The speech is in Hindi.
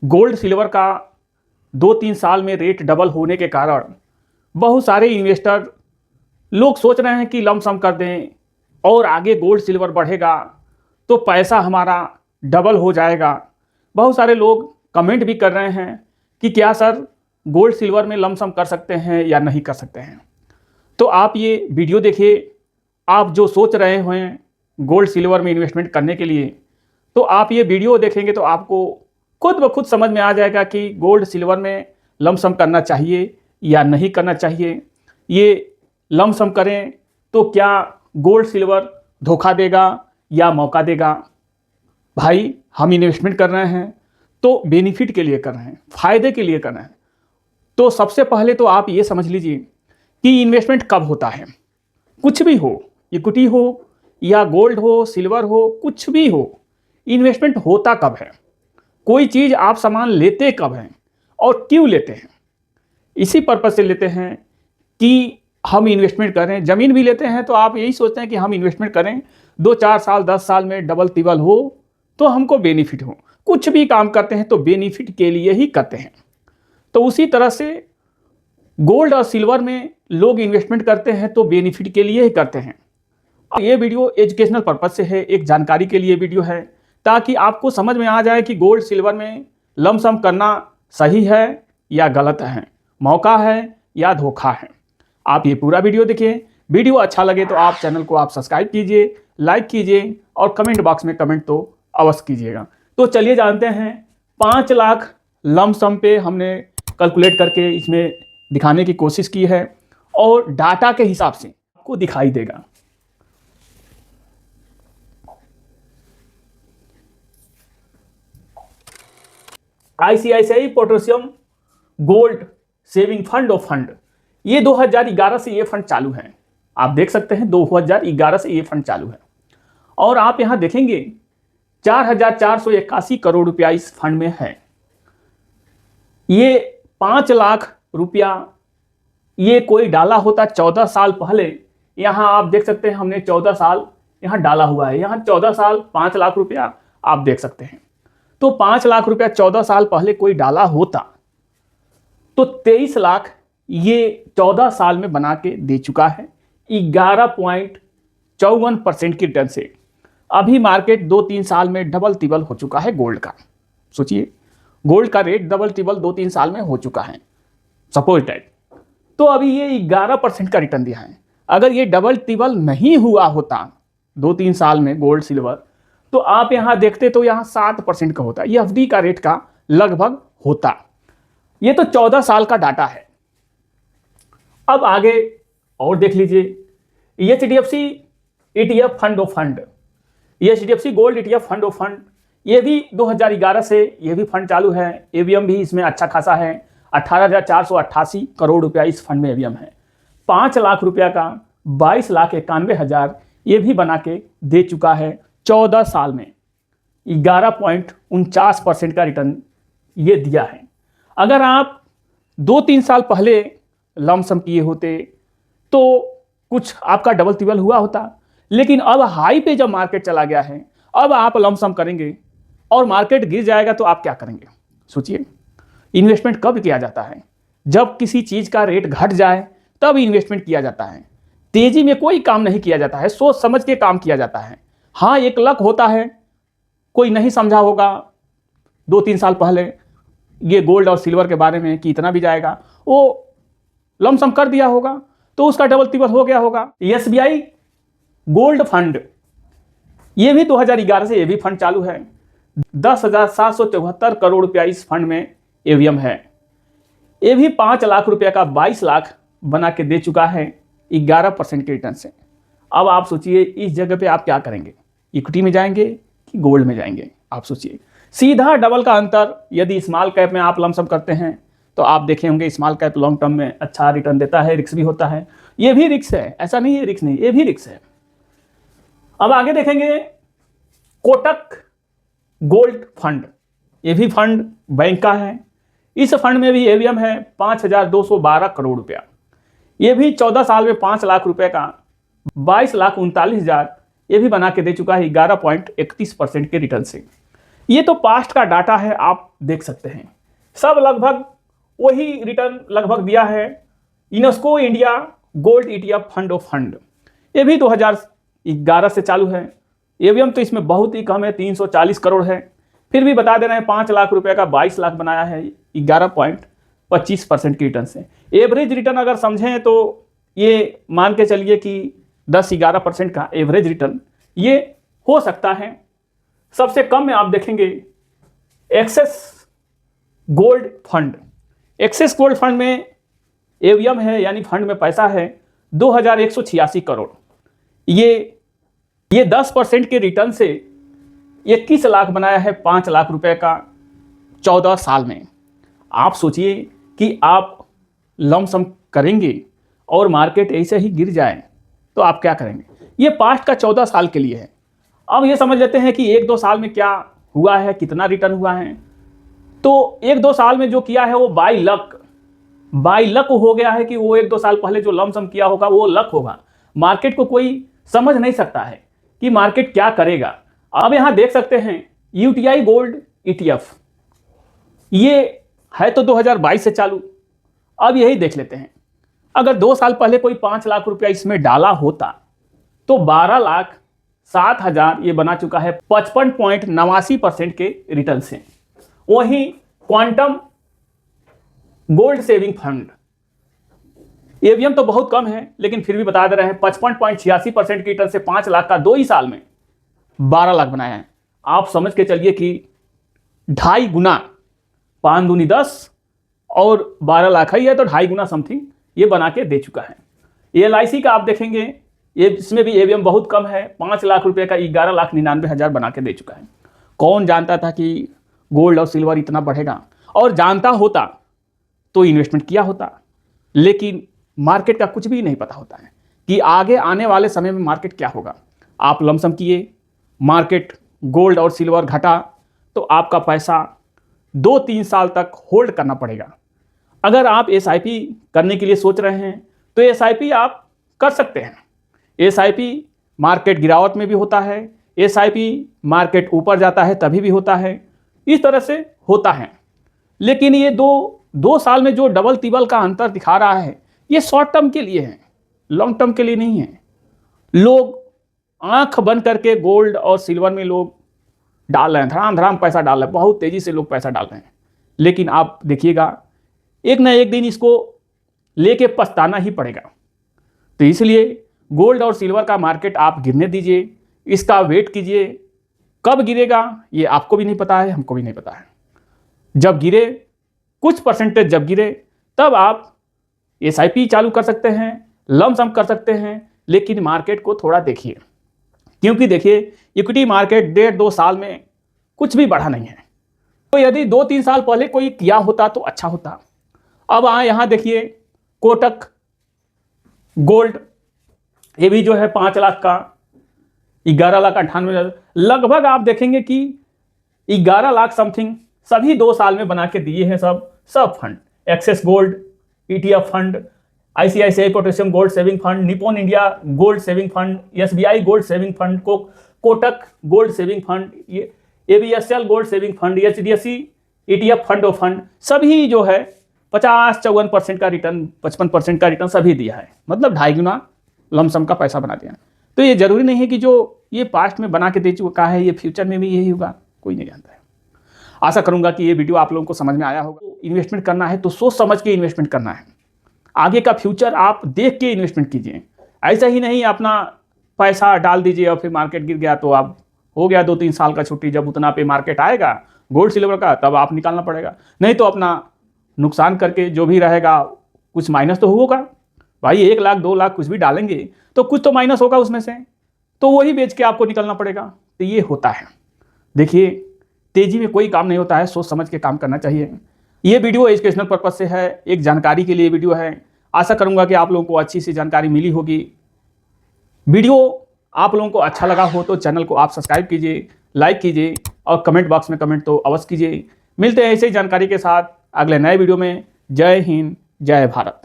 गोल्ड सिल्वर का 2-3 साल में रेट डबल होने के कारण बहुत सारे इन्वेस्टर लोग सोच रहे हैं कि लमसम कर दें और आगे गोल्ड सिल्वर बढ़ेगा तो पैसा हमारा डबल हो जाएगा। बहुत सारे लोग कमेंट भी कर रहे हैं कि क्या सर गोल्ड सिल्वर में लमसम कर सकते हैं या नहीं कर सकते हैं। तो आप ये वीडियो देखिए, आप जो सोच रहे हैं गोल्ड सिल्वर में इन्वेस्टमेंट करने के लिए, तो आप ये वीडियो देखेंगे तो आपको खुद ब खुद समझ में आ जाएगा कि गोल्ड सिल्वर में लमसम करना चाहिए या नहीं करना चाहिए। ये लमसम करें तो क्या गोल्ड सिल्वर धोखा देगा या मौका देगा। भाई हम इन्वेस्टमेंट कर रहे हैं तो बेनिफिट के लिए कर रहे हैं, फ़ायदे के लिए कर रहे हैं। तो सबसे पहले तो आप ये समझ लीजिए कि इन्वेस्टमेंट कब होता है। कुछ भी हो, इक्विटी हो या गोल्ड हो, सिल्वर हो, कुछ भी हो, इन्वेस्टमेंट होता कब है। कोई चीज़ आप सामान लेते कब हैं और क्यों लेते हैं, इसी पर्पज़ से लेते हैं कि हम इन्वेस्टमेंट करें। ज़मीन भी लेते हैं तो आप यही सोचते हैं कि हम इन्वेस्टमेंट करें, 2-4 साल 10 साल में डबल तिबल हो तो हमको बेनिफिट हो। कुछ भी काम करते हैं तो बेनिफिट के लिए ही करते हैं। तो उसी तरह से गोल्ड और सिल्वर में लोग इन्वेस्टमेंट करते हैं तो बेनिफिट के लिए ही करते हैं। ये वीडियो एजुकेशनल पर्पज़ से है, एक जानकारी के लिए वीडियो है, ताकि आपको समझ में आ जाए कि गोल्ड सिल्वर में लमसम करना सही है या गलत है, मौका है या धोखा है। आप ये पूरा वीडियो देखिए। वीडियो अच्छा लगे तो आप चैनल को आप सब्सक्राइब कीजिए, लाइक कीजिए और कमेंट बॉक्स में कमेंट तो अवश्य कीजिएगा। तो चलिए जानते हैं 5 लाख लमसम पे हमने कैलकुलेट करके इसमें दिखाने की कोशिश की है और डाटा के हिसाब से आपको दिखाई देगा। ICICI potassium gold saving fund of fund, ये 2011 से ये फंड चालू है। आप देख सकते हैं 2011 से ये फंड चालू है और आप यहां देखेंगे 4,481 करोड़ रुपया इस फंड में है। ये 5 लाख रुपया ये कोई डाला होता 14 साल पहले, यहां आप देख सकते हैं हमने 14 साल यहां डाला हुआ है। यहां 14 साल 5 लाख रुपया आप देख सकते हैं। तो 5 लाख रुपया 14 साल पहले कोई डाला होता तो 23 लाख ये 14 साल में बना के दे चुका है 11.54% की रिटर्न से। अभी मार्केट 2-3 साल में डबल तिबल हो चुका है गोल्ड का। सोचिए, गोल्ड का रेट डबल तिबल 2-3 साल में हो चुका है सपोज दैट। तो अभी ये 11% का रिटर्न दिया है। अगर ये डबल तिबल नहीं हुआ होता 2-3 साल में गोल्ड सिल्वर, तो आप यहां देखते तो यहां 7% का होता, ये एफडी का रेट का लगभग होता। ये तो 14 साल का डाटा है। अब आगे और देख लीजिए HDFC ETF fund of fund, ये HDFC gold ETF fund of fund, ये भी 2011 से ये भी फंड चालू है। एवीएम भी इसमें अच्छा खासा है, 18,488 करोड़ रुपया इस फंड में एवीएम है। 5 लाख रुपया का 22,91,000 ये भी बना के दे चुका है 14 साल में। 11.49% का रिटर्न ये दिया है। अगर आप 2-3 साल पहले लमसम किए होते तो कुछ आपका डबल तिबल हुआ होता, लेकिन अब हाई पे जब मार्केट चला गया है, अब आप लमसम करेंगे और मार्केट गिर जाएगा तो आप क्या करेंगे। सोचिए, इन्वेस्टमेंट कब किया जाता है? जब किसी चीज़ का रेट घट जाए तब इन्वेस्टमेंट किया जाता है। तेजी में कोई काम नहीं किया जाता है, सोच समझ के काम किया जाता है। हाँ, एक लक होता है, कोई नहीं समझा होगा 2-3 साल पहले ये गोल्ड और सिल्वर के बारे में कि इतना भी जाएगा, वो लमसम कर दिया होगा तो उसका डबल तिबल हो गया होगा। एसबीआई गोल्ड फंड, ये भी 2011 से ये भी फंड चालू है। 10,774 करोड़ रुपया इस फंड में एवीएम है। ये भी 5 लाख रुपया का 22 लाख बना के दे चुका है 11% के रिटर्न से। अब आप सोचिए इस जगह पे आप क्या करेंगे, इक्विटी में जाएंगे कि गोल्ड में जाएंगे? आप सोचिए, सीधा डबल का अंतर। यदि स्मॉल कैप में आप लमसम करते हैं तो आप देखे होंगे स्मॉल कैप लॉन्ग टर्म में अच्छा रिटर्न देता है, रिस्क भी होता है। ये भी रिस्क है, ऐसा नहीं है रिस्क नहीं, ये भी रिस्क है। अब आगे देखेंगे कोटक गोल्ड फंड, ये भी फंड बैंक का है। इस फंड में भी एवीएम है 5,212 करोड़ रुपया। ये भी 14 साल में 5 लाख रुपए का 22,39,000 ये भी बना के दे चुका है 11.31% के रिटर्न से। ये तो पास्ट का डाटा है, आप देख सकते हैं। सब लगभग वही रिटर्न लगभग दिया है। UNESCO India gold ETF fund of fund, ये भी 2011 से चालू है। एवीएम तो इसमें बहुत ही कम है, 340 करोड़ है। फिर भी बता दे रहे हैं 5 लाख रुपए का 22 लाख बनाया है 11.25% की रिटर्न से। एवरेज रिटर्न अगर समझें तो ये मान के चलिए कि 10-11% का एवरेज रिटर्न ये हो सकता है। सबसे कम में आप देखेंगे Axis gold fund. Axis gold fund में एवीएम है, यानी फंड में पैसा है 2186 करोड़। ये 10% के रिटर्न से 21 लाख बनाया है 5 लाख रुपए का 14 साल में। आप सोचिए कि आप लमसम करेंगे और मार्केट ऐसे ही गिर जाए तो आप क्या करेंगे। ये पास्ट का 14 साल के लिए है। अब ये समझ लेते हैं कि 1-2 साल में क्या हुआ है, कितना रिटर्न हुआ है। तो 1-2 साल में जो किया है वो बाई लक हो गया है कि वो 1-2 साल पहले जो लमसम किया होगा वो लक होगा। मार्केट को कोई समझ नहीं सकता है कि मार्केट क्या करेगा। अब यहां देख सकते हैं यूटीआई गोल्ड ETF, ये है तो 2022 से चालू। अब यही देख लेते हैं, अगर 2 साल पहले कोई 5 लाख रुपया इसमें डाला होता तो 12,07,000 ये बना चुका है 55.89% के रिटर्न से। वहीं quantum gold saving fund, AVM तो बहुत कम है लेकिन फिर भी बता दे रहे हैं 55.86% की रिटर्न से 5 लाख का 2 ही साल में 12 लाख बनाया है। आप समझ के चलिए कि 2.5 गुना, 5 दूनी 10 और 12 लाख ही है तो 2.5 गुना समथिंग ये बना के दे चुका है। LIC का आप देखेंगे ये, इसमें भी एवीएम बहुत कम है, 5 लाख रुपए का 11,99,000 बना के दे चुका है। कौन जानता था कि गोल्ड और सिल्वर इतना बढ़ेगा, और जानता होता तो इन्वेस्टमेंट किया होता। लेकिन मार्केट का कुछ भी नहीं पता होता है कि आगे आने वाले समय में मार्केट क्या होगा। आप लमसम किए, मार्केट गोल्ड और सिल्वर घटा तो आपका पैसा 2-3 साल तक होल्ड करना पड़ेगा। अगर आप SIP करने के लिए सोच रहे हैं तो SIP आप कर सकते हैं। SIP मार्केट गिरावट में भी होता है, SIP मार्केट ऊपर जाता है तभी भी होता है, इस तरह से होता है। लेकिन ये दो साल में जो डबल तिबल का अंतर दिखा रहा है ये शॉर्ट टर्म के लिए है, लॉन्ग टर्म के लिए नहीं है। लोग आंख बंद करके गोल्ड और सिल्वर में लोग डाल रहे हैं, धड़ाम धड़ाम पैसा डाल रहे हैं, बहुत तेजी से लोग पैसा डाल रहे हैं। लेकिन आप देखिएगा एक ना एक दिन इसको लेके पछताना ही पड़ेगा। तो इसलिए गोल्ड और सिल्वर का मार्केट आप गिरने दीजिए, इसका वेट कीजिए। कब गिरेगा ये आपको भी नहीं पता है, हमको भी नहीं पता है। जब गिरे, कुछ परसेंटेज जब गिरे, तब आप SIP चालू कर सकते हैं, लमसम कर सकते हैं। लेकिन मार्केट को थोड़ा देखिए, क्योंकि देखिए इक्विटी मार्केट 1.5-2 साल में कुछ भी बढ़ा नहीं है। तो यदि 2-3 साल पहले कोई किया होता तो अच्छा होता। अब यहाँ देखिए कोटक गोल्ड, ये भी जो है 5 लाख का 11,98,000 लगभग आप देखेंगे कि 11 लाख समथिंग सभी 2 साल में बना के दिए हैं सब fund. Axis gold ETF fund, ICICI पोटेशियम gold saving fund, Nippon India gold saving fund, SBI gold saving fund, Kotak gold saving fund, ये ABSL gold saving fund, HDFC ETF fund of fund, सभी जो है 50-54% का रिटर्न, 55% का रिटर्न सभी दिया है। मतलब 2.5 गुना लमसम का पैसा बना दिया। तो ये जरूरी नहीं है कि जो ये पास्ट में बना के दे चुका है ये फ्यूचर में भी यही होगा, कोई नहीं जानता है। आशा करूंगा कि ये वीडियो आप लोगों को समझ में आया होगा। इन्वेस्टमेंट करना है तो सोच समझ के इन्वेस्टमेंट करना है। आगे का फ्यूचर आप देख के इन्वेस्टमेंट कीजिए। ऐसा ही नहीं अपना पैसा डाल दीजिए और फिर मार्केट गिर गया तो आप हो गया 2-3 साल का छुट्टी, जब उतना पे मार्केट आएगा गोल्ड सिल्वर का तब आप निकालना पड़ेगा। नहीं तो अपना नुकसान करके जो भी रहेगा कुछ माइनस तो होगा भाई। 1 लाख 2 लाख कुछ भी डालेंगे तो कुछ तो माइनस होगा उसमें से, तो वही बेच के आपको निकलना पड़ेगा। तो ये होता है। देखिए तेजी में कोई काम नहीं होता है, सोच समझ के काम करना चाहिए। ये वीडियो एजुकेशनल पर्पज से है, एक जानकारी के लिए वीडियो है। आशा करूंगा कि आप लोगों को अच्छी सी जानकारी मिली होगी। वीडियो आप लोगों को अच्छा लगा हो तो चैनल को आप सब्सक्राइब कीजिए, लाइक कीजिए और कमेंट बॉक्स में कमेंट तो अवश्य कीजिए। मिलते हैं ऐसे ही जानकारी के साथ अगले नए वीडियो में। जय हिंद, जय भारत।